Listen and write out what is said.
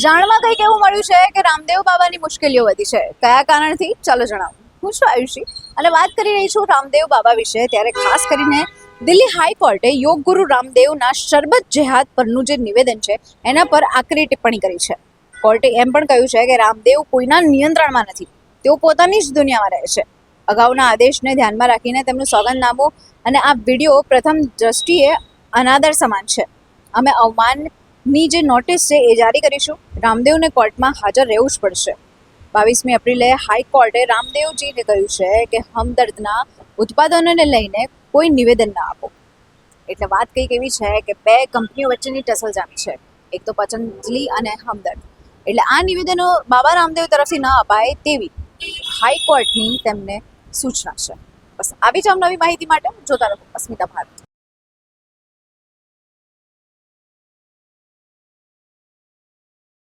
જાણમાં કંઈક એવું મળ્યું છે કે રામદેવ બાબાની મુશ્કેલીઓ વધી છે. કયા કારણથી? ચાલો જણાવું. હું છું આયુષી અને વાત કરી રહી છું રામદેવ બાબા વિશે. ત્યારે ખાસ કરીને દિલ્હી હાઈકોર્ટે યોગ ગુરુ રામદેવના શરબત જેહાદ પરનું જે નિવેદન છે એના પર આકરી ટિપ્પણી કરી છે. કોર્ટે એમ પણ કહ્યું છે કે રામદેવ કોઈના નિયંત્રણમાં નથી, તેઓ પોતાની જ દુનિયામાં રહે છે. અગાઉના આદેશને ધ્યાનમાં રાખીને તેમનું સોગંદનામું અને આ વિડીયો પ્રથમ દ્રષ્ટિએ અનાદર સમાન છે. અમે અવમાનની જે નોટિસ છે એ જારી કરીશું. રામદેવને કોર્ટમાં હાજર રહેવું જ પડશે. 22મી એપ્રિલે હાઈકોર્ટે રામદેવજીને કહ્યું છે કે હમદર્દના ઉત્પાદનોને લઈને કોઈ નિવેદન ના આપો. એટલે વાત કંઈક એવી છે કે બે કંપનીઓ વચ્ચેની ટસલ જામી છે, એક તો પતંજલિ અને હમદર્દ. એટલે આ નિવેદનો બાબા રામદેવ તરફથી ન અપાય તેવી હાઈકોર્ટની તેમને સૂચના છે. બસ આવી જ નવી માહિતી માટે જોતા રહો અસ્મિતા ભારત.